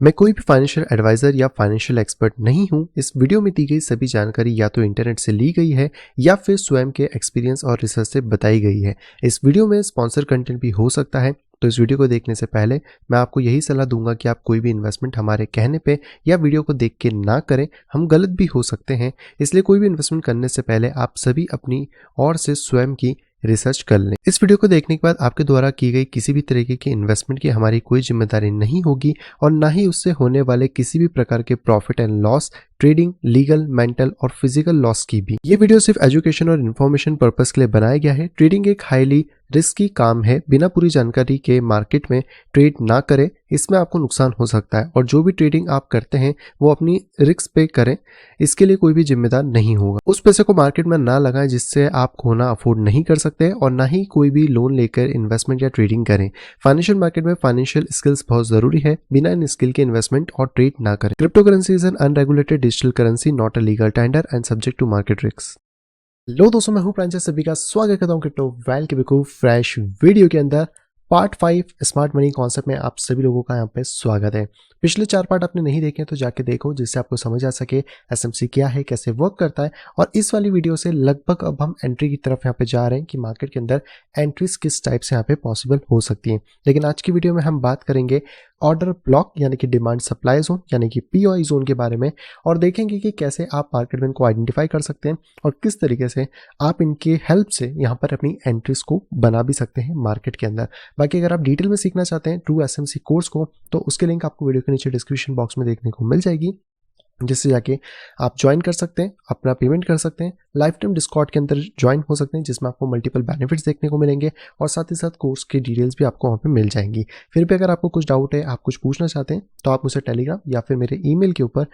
मैं कोई भी फाइनेंशियल एडवाइजर या फाइनेंशियल एक्सपर्ट नहीं हूं। इस वीडियो में दी गई सभी जानकारी या तो इंटरनेट से ली गई है या फिर स्वयं के एक्सपीरियंस और रिसर्च से बताई गई है। इस वीडियो में स्पॉन्सर कंटेंट भी हो सकता है, तो इस वीडियो को देखने से पहले मैं आपको यही सलाह दूंगा कि आप कोई भी इन्वेस्टमेंट हमारे कहने पे या वीडियो को देख के ना करें। हम गलत भी हो सकते हैं, इसलिए कोई भी इन्वेस्टमेंट करने से पहले आप सभी अपनी ओर से स्वयं की रिसर्च कर लें। इस वीडियो को देखने के बाद आपके द्वारा की गई किसी भी तरीके की इन्वेस्टमेंट की हमारी कोई जिम्मेदारी नहीं होगी और ना ही उससे होने वाले किसी भी प्रकार के profit and loss, trading, legal, mental और फिजिकल लॉस की भी। ये वीडियो सिर्फ एजुकेशन और इन्फॉर्मेशन पर्पस के लिए बनाया गया है। ट्रेडिंग एक हाईली रिस्की काम है। बिना पूरी जानकारी के मार्केट में ट्रेड ना करें, इसमें आपको नुकसान हो सकता है और जो भी ट्रेडिंग आप करते हैं वो अपनी रिस्क पे करें, इसके लिए कोई भी जिम्मेदार नहीं होगा। उस पैसे को मार्केट में ना लगाएं जिससे आप खोना अफोर्ड नहीं कर सकते और ना ही कोई भी लोन लेकर इन्वेस्टमेंट या ट्रेडिंग करें। फाइनेंशियल मार्केट में फाइनेंशियल स्किल्स बहुत जरूरी है। बिना इन स्किल के इन्वेस्टमेंट और ट्रेड ना करें। Crypto currency is an unregulated digital currency, not a legal tender and subject to market risk. लो दोस्तों, मैं हूं प्रांजल, सभी का स्वागत करता हूं क्रिप्टो वेल के बिल्कुल फ्रेश वीडियो के अंदर। पार्ट 5 स्मार्ट मनी कॉन्सेप्ट में आप सभी लोगों का यहाँ पे स्वागत है। पिछले 4 पार्ट आपने नहीं देखे तो जाके देखो, जिससे आपको समझ आ सके एसएमसी क्या है, कैसे वर्क करता है। और इस वाली वीडियो से लगभग अब हम एंट्री की तरफ यहाँ पे जा रहे हैं कि मार्केट के अंदर एंट्रीज किस टाइप से यहाँ पे पॉसिबल हो सकती हैं। लेकिन आज की वीडियो में हम बात करेंगे ऑर्डर ब्लॉक यानी कि डिमांड सप्लाई जोन यानी कि पीओआई जोन के बारे में, और देखेंगे कि कैसे आप मार्केट में इनको आइडेंटिफाई कर सकते हैं और किस तरीके से आप इनके हेल्प से यहाँ पर अपनी एंट्रीज को बना भी सकते हैं मार्केट के अंदर। बाकी अगर आप डिटेल में सीखना चाहते हैं ट्रू एसएमसी कोर्स को, तो उसके लिंक आपको वीडियो के नीचे डिस्क्रिप्शन बॉक्स में देखने को मिल जाएगी, जिससे जाके आप ज्वाइन कर सकते हैं, अपना पेमेंट कर सकते हैं, लाइफ टाइम डिस्कॉर्ड के अंदर ज्वाइन हो सकते हैं जिसमें आपको मल्टीपल बेनिफिट्स देखने को मिलेंगे और साथ ही साथ कोर्स की डिटेल्स भी आपको वहाँ पे मिल जाएंगी। फिर भी अगर आपको कुछ डाउट है, आप कुछ पूछना चाहते हैं, तो आप मुझे टेलीग्राम या फिर मेरे ईमेल के ऊपर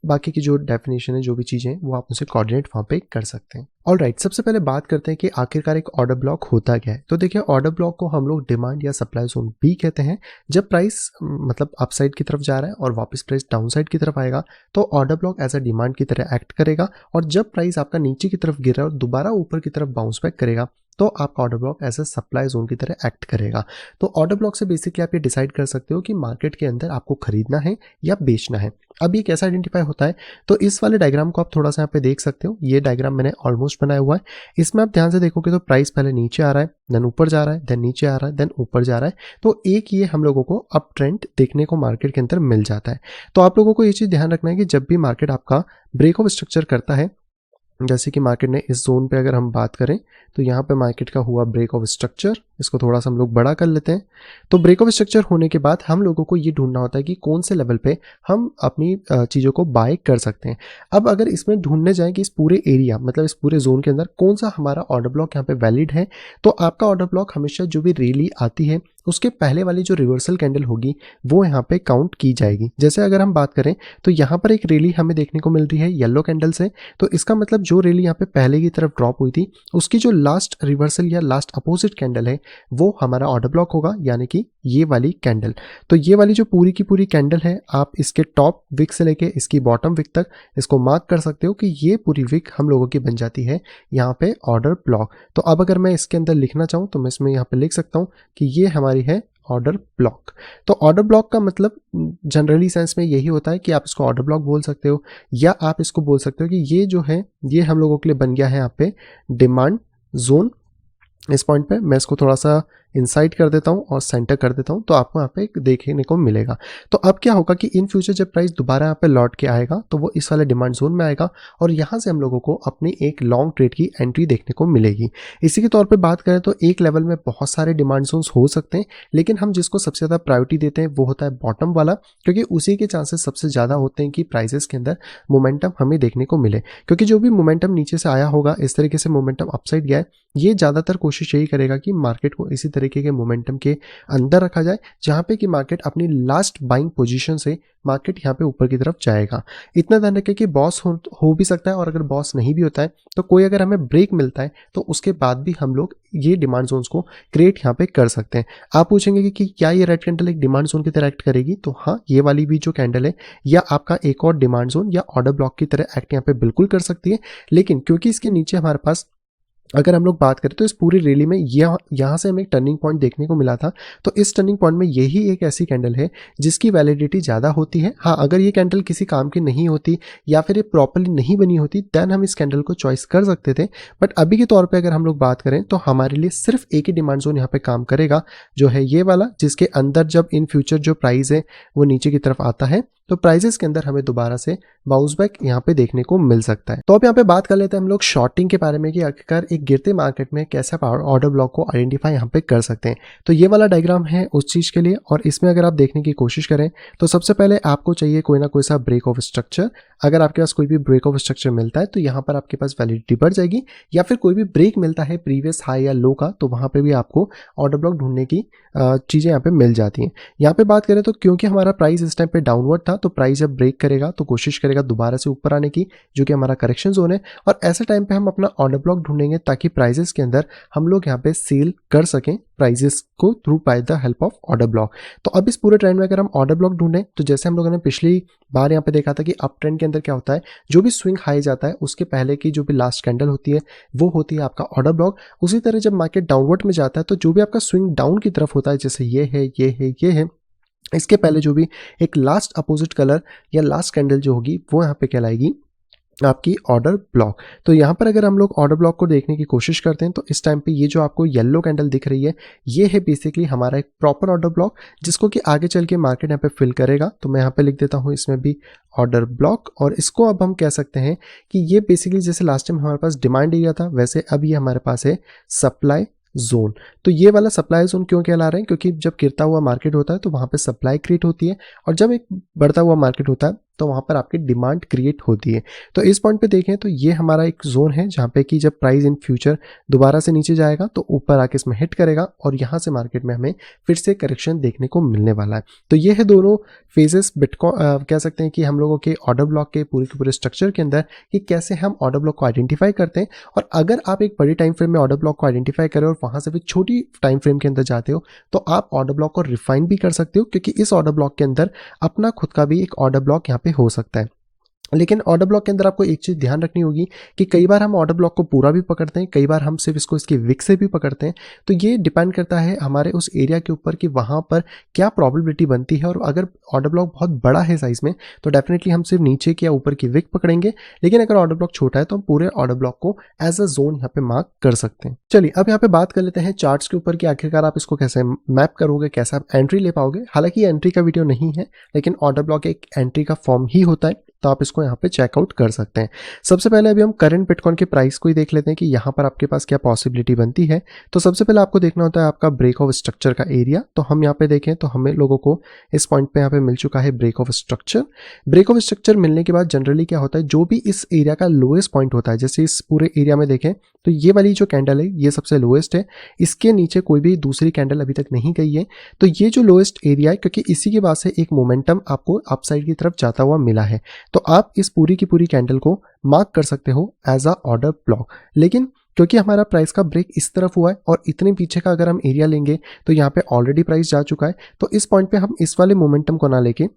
बाकी की जो डेफिनेशन है, जो भी चीज़ें हैं, वो आप मुझे कोऑर्डिनेट वहाँ पे कर सकते हैं। ऑलराइट, सबसे पहले बात करते हैं कि आखिरकार एक ऑर्डर ब्लॉक होता क्या है। तो देखिए, ऑर्डर ब्लॉक को हम लोग डिमांड या सप्लाई जोन भी कहते हैं। जब प्राइस मतलब अपसाइड की तरफ जा रहा है और वापस प्राइस डाउनसाइड की तरफ आएगा तो order block as a demand की तरह एक्ट करेगा, और जब प्राइस आपका नीचे की तरफ गिर रहा है और दोबारा ऊपर की तरफ बाउंस बैक करेगा तो आपका order block as a supply zone की तरह एक्ट करेगा। तो ऑर्डर ब्लॉक से बेसिकली आप ये डिसाइड कर सकते हो कि मार्केट के अंदर आपको खरीदना है या बेचना है। अब ये कैसा आइडेंटिफाई होता है, तो इस वाले डायग्राम को आप थोड़ा सा यहाँ पे देख सकते हो। ये डायग्राम मैंने ऑलमोस्ट बनाया हुआ है। इसमें आप ध्यान से देखोगे तो प्राइस पहले नीचे आ रहा है, देन ऊपर जा रहा है, देन नीचे आ रहा है, देन ऊपर जा रहा है। तो एक ये हम लोगों को अप ट्रेंड देखने को मार्केट के अंदर मिल जाता है। तो आप लोगों को ये चीज़ ध्यान रखना है कि जब भी मार्केट आपका ब्रेक ऑफ स्ट्रक्चर करता है, जैसे कि मार्केट ने इस जोन पे अगर हम बात करें तो यहाँ पे मार्केट का हुआ ब्रेक ऑफ स्ट्रक्चर, इसको थोड़ा सा हम लोग बड़ा कर लेते हैं। तो ब्रेक ऑफ स्ट्रक्चर होने के बाद हम लोगों को ये ढूंढना होता है कि कौन से लेवल पे हम अपनी चीज़ों को बाय कर सकते हैं। अब अगर इसमें ढूंढने जाएं कि इस पूरे एरिया मतलब इस पूरे जोन के अंदर कौन सा हमारा ऑर्डर ब्लॉक यहाँ पे वैलिड है, तो आपका ऑर्डर ब्लॉक हमेशा जो भी रैली आती है उसके पहले वाली जो रिवर्सल कैंडल होगी वो यहाँ पे काउंट की जाएगी। जैसे अगर हम बात करें तो यहाँ पर एक रैली हमें देखने को मिल रही है येलो कैंडल से, तो इसका मतलब जो रैली यहाँ पे पहले की तरफ ड्रॉप हुई थी उसकी जो लास्ट रिवर्सल या लास्ट अपोजिट कैंडल है वो हमारा ऑर्डर ब्लॉक होगा, यानी कि ये वाली कैंडल। तो ये वाली जो पूरी की पूरी कैंडल है, आप इसके टॉप विक से लेके इसकी बॉटम विक तक इसको मार्क कर सकते हो कि ये पूरी विक हम लोगों की बन जाती है यहाँ पे ऑर्डर ब्लॉक। तो अब अगर मैं इसके अंदर लिखना चाहूँ तो मैं इसमें यहाँ पे लिख सकता हूँ कि ये हमारी है ऑर्डर ब्लॉक। तो ऑर्डर ब्लॉक का मतलब जनरली सेंस में यही होता है कि आप इसको ऑर्डर ब्लॉक बोल सकते हो, या आप इसको बोल सकते हो कि ये जो है ये हम लोगों के लिए बन गया है यहाँ पे डिमांड जोन। इस पॉइंट पे मैं इसको थोड़ा सा इनसाइड कर देता हूँ और सेंटर कर देता हूँ, तो आपको यहाँ पे देखने को मिलेगा। तो अब क्या होगा कि इन फ्यूचर जब प्राइस दोबारा यहाँ पे लौट के आएगा तो वो इस वाले डिमांड जोन में आएगा और यहाँ से हम लोगों को अपनी एक लॉन्ग ट्रेड की एंट्री देखने को मिलेगी। इसी के तौर पे बात करें तो एक लेवल में बहुत सारे डिमांड जोन्स हो सकते हैं, लेकिन हम जिसको सबसे ज़्यादा प्रायोरिटी देते हैं वो होता है बॉटम वाला, क्योंकि उसी के चांसेस सबसे ज़्यादा होते हैं कि प्राइसेस के अंदर मोमेंटम हमें देखने को मिले। क्योंकि जो भी मोमेंटम नीचे से आया होगा, इस तरीके से मोमेंटम अपसाइड गया है, ये ज़्यादातर कोशिश यही करेगा कि मार्केट को इसी तरीके के मोमेंटम के अंदर रखा जाए जहां पे कि मार्केट अपनी लास्ट बाइंग पोजीशन से मार्केट यहाँ पे ऊपर की तरफ जाएगा। इतना ध्यान रखें कि बॉस हो भी सकता है, और अगर बॉस नहीं भी होता है तो कोई अगर हमें ब्रेक मिलता है तो उसके बाद भी हम लोग ये डिमांड जोन्स को क्रिएट यहाँ पे कर सकते हैं। आप पूछेंगे कि क्या ये रेड कैंडल एक डिमांड जोन की तरह एक्ट करेगी, तो हाँ, ये वाली भी जो कैंडल है या आपका एक और डिमांड जोन या ऑर्डर ब्लॉक की तरह एक्ट यहाँ पे बिल्कुल कर सकती है। लेकिन क्योंकि इसके नीचे हमारे पास अगर हम लोग बात करें तो इस पूरी रैली में यहाँ से हमें एक टर्निंग पॉइंट देखने को मिला था। तो इस टर्निंग पॉइंट में यही एक ऐसी कैंडल है जिसकी वैलिडिटी ज़्यादा होती है। हाँ, अगर ये कैंडल किसी काम की नहीं होती या फिर ये प्रॉपरली नहीं बनी होती देन हम इस कैंडल को चॉइस कर सकते थे। बट अभी के तौर पे अगर हम लोग बात करें तो हमारे लिए सिर्फ एक ही डिमांड जोन यहाँ पे काम करेगा, जो है ये वाला, जिसके अंदर जब इन फ्यूचर जो प्राइस है वो नीचे की तरफ आता है तो प्राइजेस के अंदर हमें दोबारा से बाउंस बैक यहाँ पे देखने को मिल सकता है। तो अब यहाँ पे बात कर लेते हैं हम लोग शॉर्टिंग के बारे में कि आखिरकार एक गिरते मार्केट में कैसे ऑर्डर ब्लॉक को आइडेंटिफाई यहाँ पे कर सकते हैं। तो ये वाला डायग्राम है उस चीज़ के लिए, और इसमें अगर आप देखने की कोशिश करें तो सबसे पहले आपको चाहिए कोई ना कोई सा ब्रेक ऑफ स्ट्रक्चर। अगर आपके पास कोई भी ब्रेक ऑफ स्ट्रक्चर मिलता है तो यहाँ पर आपके पास वैलिडिटी बढ़ जाएगी, या फिर कोई भी ब्रेक मिलता है प्रीवियस हाई या लो का तो वहाँ पे भी आपको ऑर्डर ब्लॉक ढूंढने की चीज़ें यहाँ पे मिल जाती हैं। यहाँ पे बात करें तो क्योंकि हमारा प्राइस इस टाइम पे डाउनवर्ड था तो प्राइस जब ब्रेक करेगा तो कोशिश करेगा दोबारा से ऊपर आने की, जो कि हमारा करेक्शन जोन है, और ऐसे टाइम पे हम अपना ऑर्डर ब्लॉक ढूंढेंगे ताकि प्राइजेस के अंदर हम लोग यहाँ पे सेल कर सकें प्राइजेस को through by the help of order block. तो अब इस पूरे ट्रेंड में अगर हम ऑर्डर ब्लॉक ढूंढें तो जैसे हम लोगों ने पिछली बार यहाँ पे देखा था कि अप ट्रेंड के अंदर क्या होता है, जो भी स्विंग हाई जाता है उसके पहले की जो भी लास्ट कैंडल होती है वो होती है आपका ऑर्डर ब्लॉक। उसी तरह जब मार्केट डाउनवर्ड में जाता है तो जो भी आपका स्विंग डाउन की तरफ होता है, जैसे ये है, ये है, ये है, इसके पहले जो भी एक लास्ट अपोजिट कलर या लास्ट कैंडल जो होगी वो यहाँ पे कहलाएगी आपकी ऑर्डर ब्लॉक। तो यहाँ पर अगर हम लोग ऑर्डर ब्लॉक को देखने की कोशिश करते हैं तो इस टाइम पे ये जो आपको येलो कैंडल दिख रही है ये है बेसिकली हमारा एक प्रॉपर ऑर्डर ब्लॉक, जिसको कि आगे चल के मार्केट यहाँ पे फिल करेगा। तो मैं यहाँ पे लिख देता हूँ इसमें भी ऑर्डर ब्लॉक, और इसको अब हम कह सकते हैं कि ये बेसिकली जैसे लास्ट टाइम हमारे पास डिमांड एरिया था वैसे अब ये हमारे पास है सप्लाई जोन। तो ये वाला सप्लाई जोन क्यों कहला रहे हैं, क्योंकि जब गिरता हुआ मार्केट होता है तो वहाँ पे सप्लाई क्रिएट होती है, और जब एक बढ़ता हुआ मार्केट होता है तो वहाँ पर आपकी डिमांड क्रिएट होती है। तो इस पॉइंट पे देखें तो ये हमारा एक जोन है जहाँ पे कि जब प्राइस इन फ्यूचर दोबारा से नीचे जाएगा तो ऊपर आके इसमें हिट करेगा और यहाँ से मार्केट में हमें फिर से करेक्शन देखने को मिलने वाला है। तो ये है दोनों फेजेस बिटकॉइन कह सकते हैं कि हम लोगों के ऑर्डर ब्लॉक के पूरे स्ट्रक्चर के अंदर कि कैसे हम ऑर्डर ब्लॉक को आइडेंटिफाई करते हैं। और अगर आप एक बड़ी टाइम फ्रेम में ऑर्डर ब्लॉक को आइडेंटिफाई करें और वहाँ से भी छोटी टाइम फ्रेम के अंदर जाते हो तो आप ऑर्डर ब्लॉक को रिफाइन भी कर सकते हो, क्योंकि इस ऑर्डर ब्लॉक के अंदर अपना खुद का भी एक ऑर्डर ब्लॉक यहाँ पे हो सकता है। लेकिन ऑर्डर ब्लॉक के अंदर आपको एक चीज़ ध्यान रखनी होगी कि कई बार हम ऑर्डर ब्लॉक को पूरा भी पकड़ते हैं, कई बार हम सिर्फ इसको इसकी विक से भी पकड़ते हैं। तो ये डिपेंड करता है हमारे उस एरिया के ऊपर कि वहाँ पर क्या प्रॉबिलिटी बनती है। और अगर ऑर्डर ब्लॉक बहुत बड़ा है साइज में तो डेफिनेटली हम सिर्फ नीचे की या ऊपर की विक पकड़ेंगे, लेकिन अगर ऑर्डर ब्लॉक छोटा है तो हम पूरे ऑर्डर ब्लॉक को एज अ जोन यहाँ पे मार्क कर सकते हैं। चलिए अब यहाँ पे बात कर लेते हैं चार्ट्स के ऊपर कि आखिरकार आप इसको कैसे मैप करोगे, कैसे आप एंट्री ले पाओगे। हालांकि ये एंट्री का वीडियो नहीं है, लेकिन ऑर्डर ब्लॉक एक एंट्री का फॉर्म ही होता है, तो आप इसको यहाँ पे चेकआउट कर सकते हैं। सबसे पहले अभी हम करंट बिटकॉइन के प्राइस को ही देख लेते हैं कि यहाँ पर आपके पास क्या पॉसिबिलिटी बनती है। तो सबसे पहले आपको देखना होता है आपका ब्रेक ऑफ स्ट्रक्चर का एरिया। तो हम यहाँ पे देखें तो हमें लोगों को इस पॉइंट पे यहाँ पे मिल चुका है break of structure. Break of structure मिलने के बाद जनरली क्या होता है, जो भी इस एरिया का लोएस्ट पॉइंट होता है, जैसे इस पूरे एरिया में देखें तो ये वाली जो कैंडल है ये सबसे लोएस्ट है, इसके नीचे कोई भी दूसरी कैंडल अभी तक नहीं गई है। तो ये जो लोएस्ट एरिया है, क्योंकि इसी के बाद से एक मोमेंटम आपको अपसाइड की तरफ जाता हुआ मिला है, तो आप इस पूरी की पूरी कैंडल को मार्क कर सकते हो एज अ ऑर्डर ब्लॉक। लेकिन क्योंकि हमारा प्राइस का ब्रेक इस तरफ हुआ है और इतने पीछे का अगर हम एरिया लेंगे तो यहाँ पे ऑलरेडी प्राइस जा चुका है, तो इस पॉइंट पे हम इस वाले मोमेंटम को ना लेके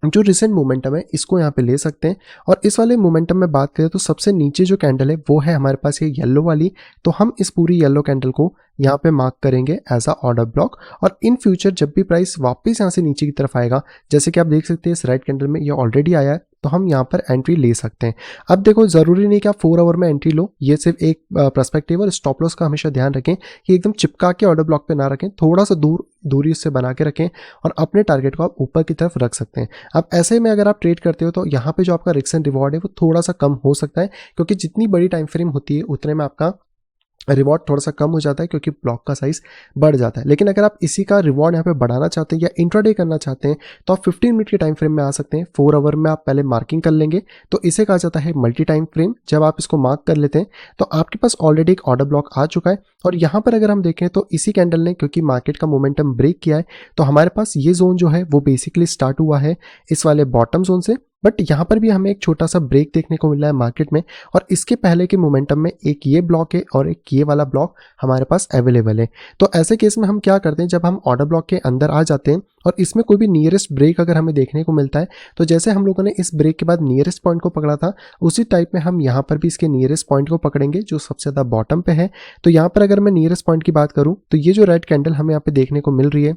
जो रिसेंट मोमेंटम है इसको यहाँ पे ले सकते हैं। और इस वाले मोमेंटम में बात करें तो सबसे नीचे जो कैंडल है वो है हमारे पास ये येलो वाली, तो हम इस पूरी येलो कैंडल को यहाँ पे मार्क करेंगे एज अ ऑर्डर ब्लॉक। और इन फ्यूचर जब भी प्राइस वापस यहाँ से नीचे की तरफ आएगा, जैसे कि आप देख सकते हैं इस राइट कैंडल में ये ऑलरेडी आया है, तो हम यहाँ पर एंट्री ले सकते हैं। अब देखो ज़रूरी नहीं कि आप 4 आवर में एंट्री लो, ये सिर्फ एक पर्सपेक्टिव। और स्टॉप लॉस का हमेशा ध्यान रखें कि एकदम चिपका के ऑर्डर ब्लॉक पे ना रखें, थोड़ा सा दूरी उससे बना के रखें और अपने टारगेट को आप ऊपर की तरफ रख सकते हैं। अब ऐसे में अगर आप ट्रेड करते हो तो यहाँ पे जो आपका रिस्क एंड रिवॉर्ड है वो थोड़ा सा कम हो सकता है, क्योंकि जितनी बड़ी टाइम फ्रेम होती है उतने में आपका रिवॉर्ड थोड़ा सा कम हो जाता है, क्योंकि ब्लॉक का साइज बढ़ जाता है। लेकिन अगर आप इसी का रिवॉर्ड यहाँ पे बढ़ाना चाहते हैं या इंट्राडे करना चाहते हैं तो आप 15 मिनट के टाइम फ्रेम में आ सकते हैं। 4 आवर में आप पहले मार्किंग कर लेंगे, तो इसे कहा जाता है मल्टी टाइम फ्रेम। जब आप इसको मार्क कर लेते हैं तो आपके पास ऑलरेडी एक ऑर्डर ब्लॉक आ चुका है। और यहाँ पर अगर हम देखें तो इसी कैंडल ने क्योंकि मार्केट का मोमेंटम ब्रेक किया है, तो हमारे पास ये जोन जो है वो बेसिकली स्टार्ट हुआ है इस वाले बॉटम जोन से, बट यहाँ पर भी हमें एक छोटा सा ब्रेक देखने को मिल रहा है मार्केट में, और इसके पहले के मोमेंटम में एक ये ब्लॉक है और एक ये वाला ब्लॉक हमारे पास अवेलेबल है। तो ऐसे केस में हम क्या करते हैं, जब हम ऑर्डर ब्लॉक के अंदर आ जाते हैं और इसमें कोई भी नियरेस्ट ब्रेक अगर हमें देखने को मिलता है, तो जैसे हम लोगों ने इस ब्रेक के बाद नियरेस्ट पॉइंट को पकड़ा था, उसी टाइप में हम यहाँ पर भी इसके नियरेस्ट पॉइंट को पकड़ेंगे जो सबसे ज़्यादा बॉटम पे है। तो यहाँ पर अगर मैं नियरेस्ट पॉइंट की बात करूँ तो ये जो रेड कैंडल हमें यहाँ पे देखने को मिल रही है,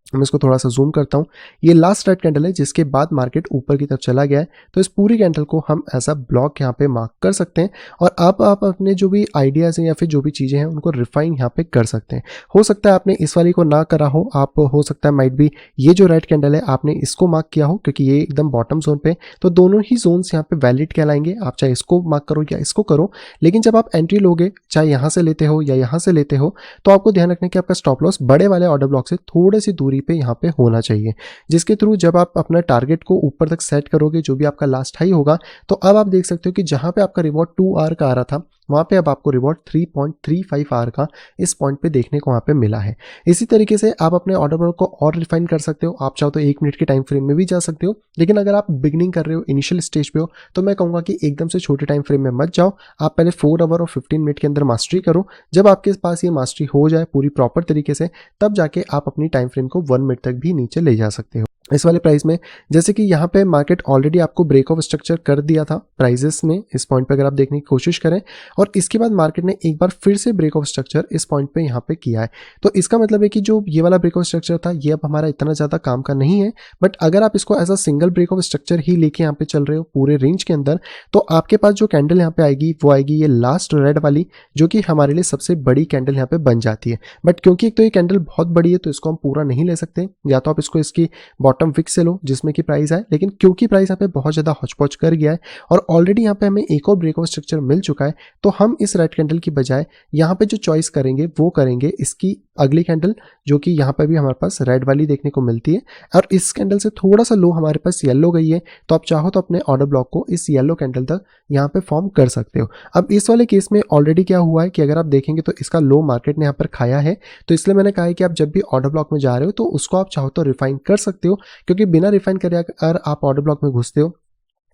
मैं इसको थोड़ा सा जूम करता हूँ, ये लास्ट रेड कैंडल है जिसके बाद मार्केट ऊपर की तरफ चला गया है। तो इस पूरी कैंडल को हम ऐसा ब्लॉक यहाँ पे मार्क कर सकते हैं, और अब आप अपने जो भी आइडियाज़ हैं या फिर जो भी चीज़ें हैं उनको रिफाइन यहाँ पे कर सकते हैं। हो सकता है आपने इस वाली को ना करा हो, आप हो सकता है माइट भी ये जो रेड कैंडल है आपने इसको मार्क किया हो, क्योंकि ये एकदम बॉटम जोन पे, तो दोनों ही जोन्स यहाँ पे वैलिड कहलाएंगे। आप चाहे इसको मार्क करो या इसको करो, लेकिन जब आप एंट्री लोगे, चाहे यहाँ से लेते हो या यहाँ से लेते हो, तो आपको ध्यान रखना कि आपका स्टॉप लॉस बड़े वाले ऑर्डर ब्लॉक से थोड़ी सी दूरी पे यहाँ पे होना चाहिए, जिसके थ्रू जब आप अपना टारगेट को ऊपर तक सेट करोगे, जो भी आपका लास्ट हाई होगा, तो अब आप देख सकते हो कि जहां पे आपका रिवॉर्ड 2 आवर का आ रहा था, वहां पे अब आपको रिवॉर्ड 3.35 आवर का इस पॉइंट पे देखने को वहां पे मिला है। इसी तरीके से आप अपने ऑर्डर ब्लॉक को और रिफाइन कर सकते हो। आप चाहो तो 1 मिनट के टाइम फ्रेम में भी जा सकते हो, लेकिन अगर आप बिगनिंग कर रहे हो, इनिशियल स्टेज पे हो, तो मैं कहूंगा कि एकदम से छोटे टाइम फ्रेम में मत जाओ। आप पहले 4 आवर और 15 मिनट के अंदर मास्टरी करो। जब आपके पास ये मास्टरी हो जाए पूरी प्रॉपर तरीके से, तब जाके आप अपनी टाइम फ्रेम को 1 मिनट तक भी नीचे ले जा सकते हो। इस वाले प्राइस में जैसे कि यहाँ पे मार्केट ऑलरेडी आपको ब्रेक ऑफ स्ट्रक्चर कर दिया था प्राइजेस में, इस पॉइंट पे अगर आप देखने की कोशिश करें, और इसके बाद मार्केट ने एक बार फिर से ब्रेक ऑफ स्ट्रक्चर इस पॉइंट पे यहाँ पे किया है। तो इसका मतलब है कि जो ये वाला ब्रेक ऑफ स्ट्रक्चर था ये अब हमारा इतना ज़्यादा काम का नहीं है, बट अगर आप इसको as a single break of structure ही लेके यहाँ पे चल रहे हो पूरे रेंज के अंदर, तो आपके पास जो कैंडल यहाँ पे आएगी वो आएगी ये लास्ट रेड वाली, जो कि हमारे लिए सबसे बड़ी कैंडल यहाँ पे बन जाती है। बट क्योंकि एक तो ये कैंडल बहुत बड़ी है तो इसको हम पूरा नहीं ले सकते, या तो आप इसको इसकी बॉटम विक से लो जिसमें कि प्राइस है, लेकिन क्योंकि प्राइस यहाँ पे बहुत ज़्यादा हौच-पौच कर गया है और ऑलरेडी यहाँ पे हमें एक और ब्रेक ऑफ स्ट्रक्चर मिल चुका है, तो हम इस रेड कैंडल की बजाय यहाँ पे जो चॉइस करेंगे वो करेंगे इसकी अगली कैंडल, जो कि यहाँ पे भी हमारे पास रेड वाली देखने को मिलती है, और इस कैंडल से थोड़ा सा लो हमारे पास येलो गई है। तो आप चाहो तो अपने ऑर्डर ब्लॉक को इस येलो कैंडल तक यहाँ पे फॉर्म कर सकते हो। अब इस वाले केस में ऑलरेडी क्या हुआ है कि अगर आप देखेंगे तो इसका लो मार्केट ने यहाँ पर खाया है, तो इसलिए मैंने कहा है कि आप जब भी ऑर्डर ब्लॉक में जा रहे हो तो उसको आप चाहो तो रिफाइन कर सकते हो, क्योंकि बिना रिफाइन करे अगर आप ऑर्डर ब्लॉक में घुसते हो,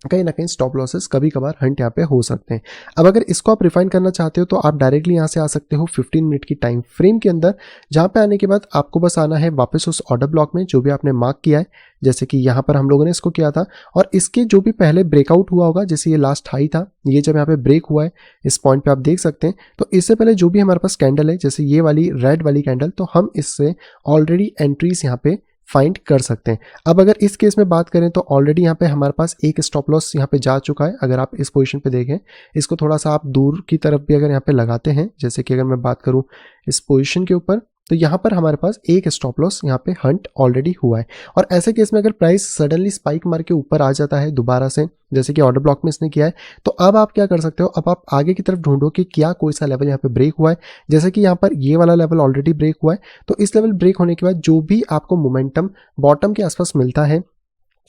कहीं ना कहीं स्टॉप लॉसेस कभी कभार हंट यहाँ पे हो सकते हैं। अब अगर इसको आप रिफाइन करना चाहते हो तो आप डायरेक्टली यहाँ से आ सकते हो 15 मिनट की टाइम फ्रेम के अंदर, जहाँ पे आने के बाद आपको बस आना है वापस उस ऑर्डर ब्लॉक में जो भी आपने मार्क किया है, जैसे कि यहाँ पर हम लोगों ने इसको किया था, और इसके जो भी पहले ब्रेकआउट हुआ होगा, जैसे ये लास्ट हाई था, ये जब यहाँ पे ब्रेक हुआ है इस पॉइंट पे आप देख सकते हैं, तो इससे पहले जो भी हमारे पास कैंडल है, जैसे ये वाली रेड वाली कैंडल, तो हम इससे ऑलरेडी एंट्रीज यहाँ पे फाइंड कर सकते हैं। अब अगर इस केस में बात करें तो ऑलरेडी यहाँ पे हमारे पास एक स्टॉप लॉस यहाँ पे जा चुका है। अगर आप इस पोजीशन पे देखें, इसको थोड़ा सा आप दूर की तरफ भी अगर यहाँ पे लगाते हैं, जैसे कि अगर मैं बात करूँ इस पोजीशन के ऊपर, तो यहाँ पर हमारे पास एक स्टॉप लॉस यहाँ पे हंट ऑलरेडी हुआ है। और ऐसे केस में अगर प्राइस सडनली स्पाइक मार के ऊपर आ जाता है दोबारा से, जैसे कि ऑर्डर ब्लॉक में इसने किया है, तो अब आप क्या कर सकते हो, अब आप आगे की तरफ ढूंढो कि क्या कोई सा लेवल यहाँ पे ब्रेक हुआ है। जैसे कि यहाँ पर ये वाला लेवल ऑलरेडी ब्रेक हुआ है, तो इस लेवल ब्रेक होने के बाद जो भी आपको मोमेंटम बॉटम के आसपास मिलता है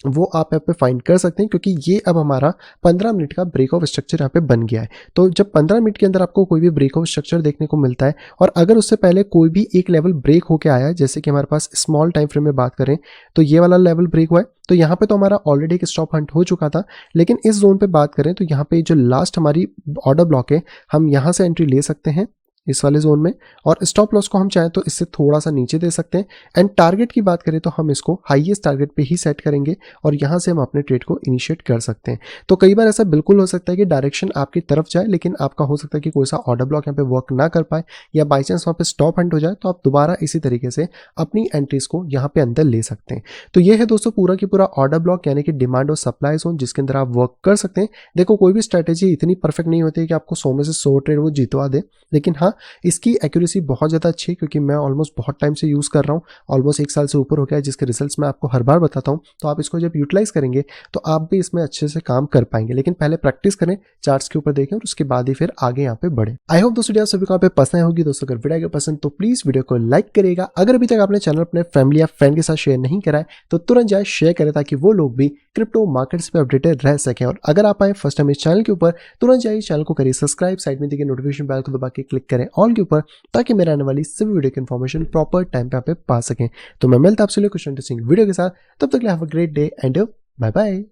वो आप यहाँ पे फाइंड कर सकते हैं, क्योंकि ये अब हमारा 15 मिनट का ब्रेक ऑफ स्ट्रक्चर यहाँ पे बन गया है। तो जब 15 मिनट के अंदर आपको कोई भी ब्रेक ऑफ स्ट्रक्चर देखने को मिलता है, और अगर उससे पहले कोई भी एक लेवल ब्रेक होके आया है, जैसे कि हमारे पास स्मॉल टाइम फ्रेम में बात करें तो ये वाला लेवल ब्रेक हुआ है, तो यहाँ पे तो हमारा ऑलरेडी एक स्टॉप हंट हो चुका था। लेकिन इस जोन पे बात करें तो यहाँ पे जो लास्ट हमारी ऑर्डर ब्लॉक है, हम यहाँ से एंट्री ले सकते हैं इस वाले जोन में, और स्टॉप लॉस को हम चाहें तो इससे थोड़ा सा नीचे दे सकते हैं। एंड टारगेट की बात करें तो हम इसको हाईएस्ट टारगेट पे ही सेट करेंगे, और यहाँ से हम अपने ट्रेड को इनिशिएट कर सकते हैं। तो कई बार ऐसा बिल्कुल हो सकता है कि डायरेक्शन आपकी तरफ जाए, लेकिन आपका हो सकता है कि कोई सा ऑर्डर ब्लॉक यहाँ पे वर्क ना कर पाए, या बाई चांस वहाँ पे स्टॉप हंट हो जाए, तो आप दोबारा इसी तरीके से अपनी एंट्रीज को यहाँ पे अंदर ले सकते हैं। तो ये है दोस्तों पूरा की पूरा ऑर्डर ब्लॉक, यानी कि डिमांड और सप्लाई जोन, जिसके अंदर आप वर्क कर सकते हैं। देखो, कोई भी स्ट्रैटेजी इतनी परफेक्ट नहीं होती है कि आपको 100 में से 100 ट्रेड वो जितवा दे, लेकिन हाँ, इसकी एक्यूरेसी बहुत ज़्यादा अच्छी है, क्योंकि मैं ऑलमोस्ट बहुत टाइम से यूज़ कर रहा हूँ, ऑलमोस्ट 1 साल से ऊपर हो गया है, जिसके रिजल्ट्स मैं आपको हर बार बताता हूँ। तो आप इसको जब यूटिलाइज करेंगे तो आप भी इसमें अच्छे से काम कर पाएंगे, लेकिन पहले प्रैक्टिस करें, चार्ट्स के ऊपर देखें, और उसके बाद ही फिर आगे यहाँ पे बढ़े। आई होप दोस्तों सभी को यहाँ पे पसंद होगी। दोस्तों अगर वीडियो को पसंद तो प्लीज़ वीडियो को लाइक करेगा। अगर अभी तक आपने चैनल अपने फैमिली या फ्रेंड के साथ शेयर नहीं करा है तो तुरंत जाए शेयर करें, ताकि वो लोग भी क्रिप्टो मार्केट्स पे अपडेटेड रह सकें। और अगर आप आए फर्स्ट टाइम इस चैनल के ऊपर, तुरंत जाइए चैनल को करिए सब्सक्राइब, साइड में देखिए नोटिफिकेशन बेल को दबा के क्लिक करें ऑल के ऊपर, ताकि मेरे आने वाली सभी वीडियो की इन्फॉर्मेशन प्रॉपर टाइम पे आप पा सकें। तो मैं मिलता आपसे कुछ इंटरेस्टिंग वीडियो के साथ, तब तक have a great day and bye bye.